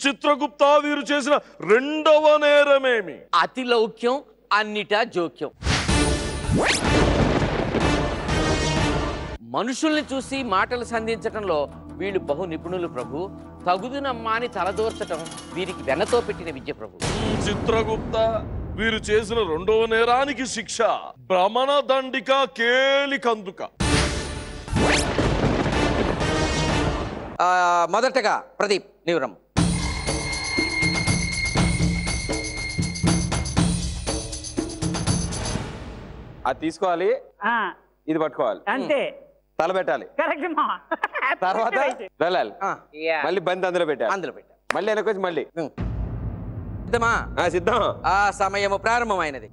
చిత్రగుప్త వీరు చేసిన రెండవ నేరమేమి? అతి లౌక్యం, అన్నిటా జోక్యం. మనుషుల్ని చూసి మాటలు సంధించటంలో వీళ్ళు బహు నిపుణులు ప్రభు. తగుదునమ్మా అని తలదోర్చటం వీరికి వెనతో పెట్టిన విద్య ప్రభు. చిత్రగుప్త వీరు చేసిన రెండవ నేరానికి శిక్ష భ్రమణ దండిక కేలి కందుక. మొదటగా ప్రదీప్ నీవరం. అది తీసుకోవాలి, ఇది పట్టుకోవాలి, అంతే. తల పెట్టాలి, తర్వాత వెళ్ళాలి, మళ్ళీ బంతి అందులో పెట్టాలి, మళ్ళీ వెనకొచ్చి మళ్ళీ సిద్ధమా? సిద్ధం. ఆ సమయము ప్రారంభమైనది.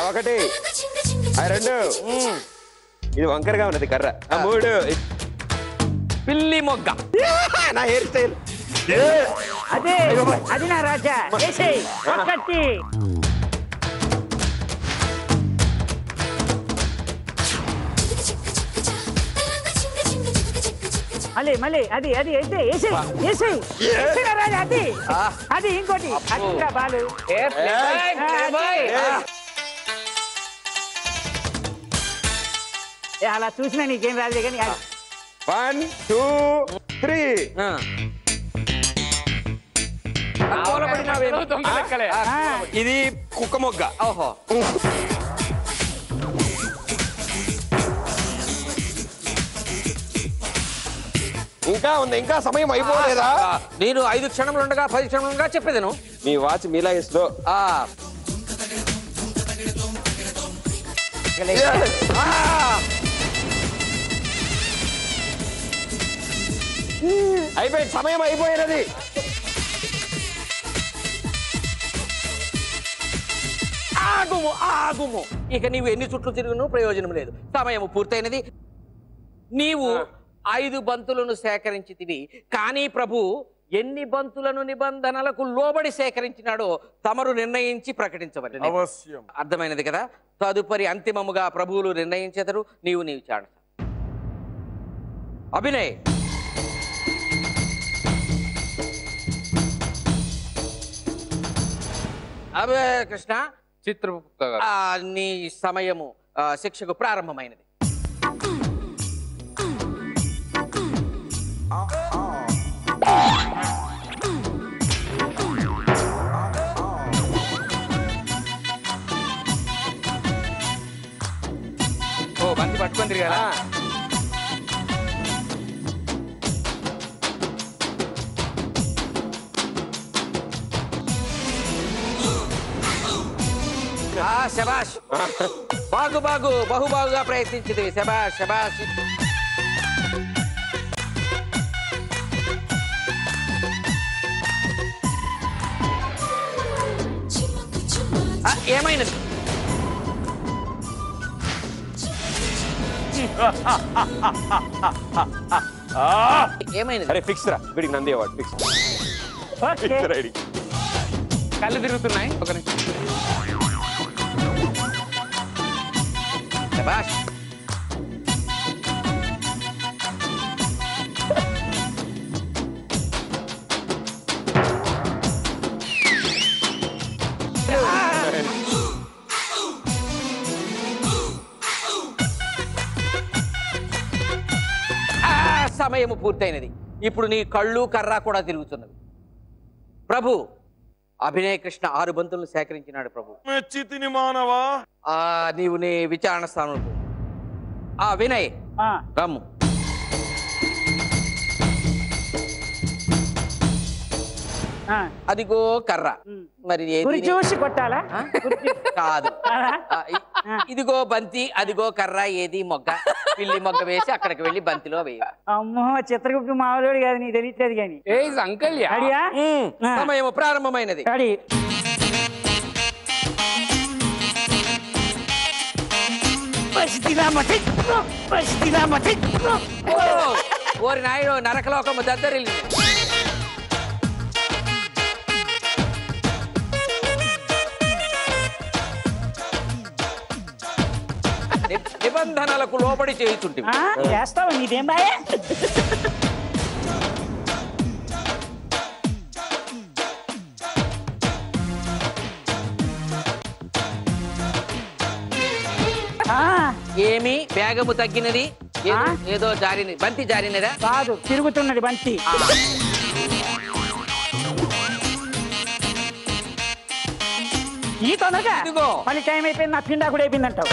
ఒకటి, రెండు, ఇది వంకరగా ఉన్నది కర్ర, మూడు, పిల్లి మొగ్గ. నా హెయిర్ స్టైల్ అది నా రాజా. మళ్ళీ మళ్ళీ అది అది అయితే రాజా. అది అది ఇంకోటి బాలు. అలా చూసినా నీకేం రాదు కానీ 1 2 3. ఇది కుక్క మొగ్గ. ఓహో, ఇంకా ఉంది, ఇంకా సమయం అయిపోలేదా? నేను 5 క్షణములు ఉండగా 10 క్షణములు ఉండగా చెప్పేదాను. నీ వాచ్ మీలా ఇస్లో. అయిపోయింది, సమయం అయిపోయినది. ఆగుము ఆగుము. ఇక నీవు ఎన్ని చుట్లు తిరుగును ప్రయోజనం లేదు. సమయం పూర్తయినది. నీవు 5 బంతులను సేకరించితివి. కానీ ప్రభు ఎన్ని బంతులను నిబంధనలకు లోబడి సేకరించినాడో తమరు నిర్ణయించి ప్రకటించవలెను. అవశ్యం. అర్థమైనది కదా? తదుపరి అంతిమముగా ప్రభువులు నిర్ణయించెదరు. నీవు చాడ. అభినయ్. కృష్ణ, చిత్రగుప్త గారు, నీ సమయము శిక్షకు ప్రారంభమైనది. ఓ బంతి పట్టుకొని తిరిగారా? శబాష్, బాగు బాగు, బహుబాగుగా ప్రయత్నించింది. శబాష్ శబాష్. ఏమైనది? ఏమైనది? అరే ఫిక్స్ రా, వీడికి నంది అవార్డు ఫిక్స్. రెడీ. కళ్ళు తిరుగుతున్నాయి. ఒక నిమిషం. శబాష్. సమయము పూర్తయినది. ఇప్పుడు నీ కళ్ళు కర్ర కూడా తిరుగుతున్నది. ప్రభు అభినయ కృష్ణ 6 బంతులను సేకరించినాడు. ప్రభు మెచ్చితిని మానవా. నీవు నీ విచారణ స్థానంలో వినయ్ రమ్ము. అదిగో కర్ర. మరి చూసి కొట్టాలా? కాదు. ఇదిగో బంతి, అదిగో కర్ర, ఏది మొగ్గ. పిల్లి మొగ్గ వేసి అక్కడికి వెళ్ళి బంతిలో వేయ. అమ్మో, చిత్రగుప్తు మామూలు కాదు, నీ తెలియట్లేదు కానీ. సమయం ప్రారంభమైనది. ఓరి నాయుడు, నరకలోకము దద్దరిల్లి. నిబంధనలకు లోబడి చేయుచుంటివి. చేస్తావా? నీదేం బాయే. ఏమి వేగము తగ్గినది ఏదో జారినది బంతి జారినదా కాదు తిరుగుతున్నది బంతి ఈ తొందరగా మళ్ళీ టైం అయిపోయింది నా పిండా కూడా అయిపోయింది అంటావు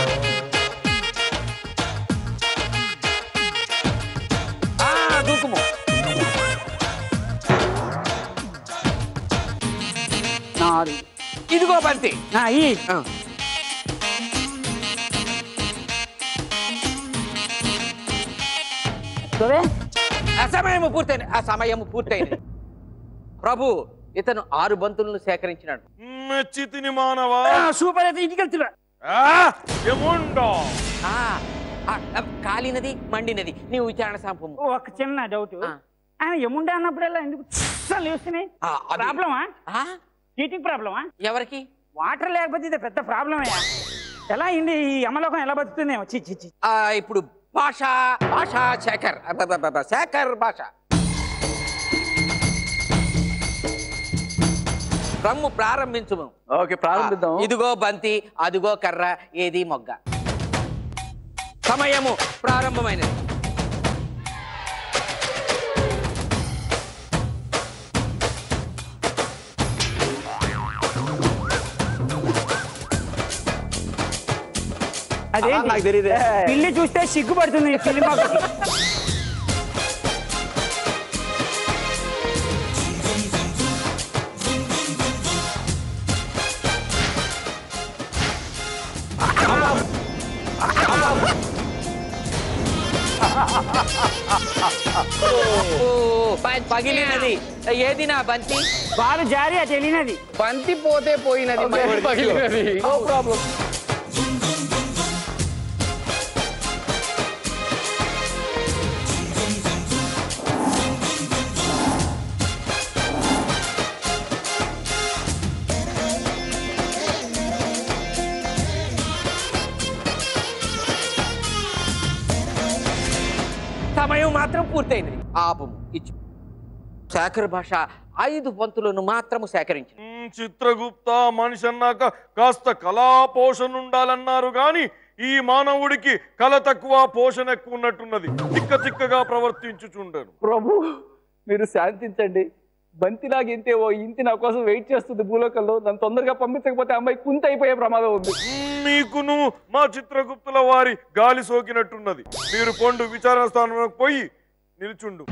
దూకుము ఇదిగో బంతి సమయము పూర్తయింది ప్రభు ఇతను 6 బంతులను సేకరించినాడు మెచ్చితిని మానవా సూపర్ అయితే ఇంటికి వెళ్తున్నా కాలినది మండినది నీవు విచారణ సంపము ఒక చిన్న డౌట్ ఆయన ఎముండా అన్నప్పుడల్లా ఎందుకు లేస్తున్నాయి ప్రాబ్లమా హీటింగ్ ప్రాబ్లమా ఎవరికి వాటర్ లేకపోతే ఇది పెద్ద ప్రాబ్లమే ఎలా అయింది ఈ అమలోకం ఎలా బతుకుతుందేమో చిచ్చి ఇప్పుడు భాష శేఖర్ భాష రమ్ము ప్రారంభించుము ఓకే ప్రారంభిద్దాం ఇదిగో బంతి అదిగో కర్ర ఏది మొగ్గ సమయము ప్రారంభమైనది అదే నాకు తెలియదు పిల్లి చూస్తే సిగ్గుపడుతుంది పిల్లి మొక్కకి పగిలినది ఏది నా బంతి బాగా జారి అది వెళ్ళినది బంతి పోతే పోయినది పగిలినది నో ప్రాబ్లం సమయం మాత్రం పూర్తయింది ఆపము ఇచ్చు శేఖర్ భాష 5 బంతులను మాత్రము సేకరించింది చిత్రగుప్త మనిషి అన్నాక కాస్త కళా పోషణ ఉండాలన్నారు గాని ఈ మానవుడికి కళ తక్కువ పోషణ ఎక్కువ ఉన్నట్టున్నది తిక్కగా ప్రవర్తించుచుండను ప్రభు మీరు శాంతించండి బంతిలాగా ఇంతే ఓ ఇంటి నా కోసం వెయిట్ చేస్తుంది భూలోకంలో నన్ను తొందరగా పంపించకపోతే అమ్మాయి కుంత అయిపోయే ప్రమాదం ఉంది మీకును మా చిత్రగుప్తుల వారి గాలి సోకినట్టున్నది మీరు పొండు విచారణ స్థానంలోకి పోయి నిలుచుండు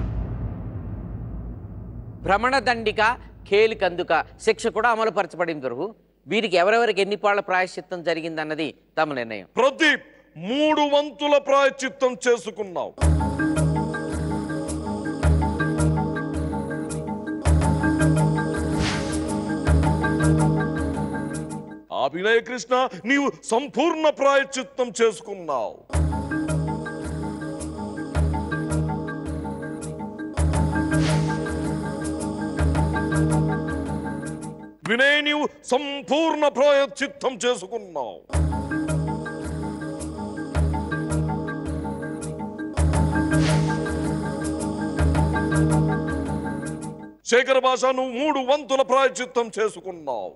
భ్రమణ దండిక ఖేలికందుక శిక్ష కూడా అమలు పరచబడింది ప్రభు వీరికి ఎవరెవరికి ఎన్ని పాళ్ల ప్రాయశ్చిత్తం జరిగిందన్నది తమ నిర్ణయం ప్రదీప్ 3 వంతుల ప్రాయశ్చిత్తం చేసుకున్నావు అభినయ కృష్ణ నీవు సంపూర్ణ ప్రాయశ్చిత్తం చేసుకున్నావు వినయ్ నీవు సంపూర్ణ ప్రాయశ్చిత్తం చేసుకున్నావు శేఖర భాష నువ్వు 3 వంతుల ప్రాయశ్చిత్తం చేసుకున్నావు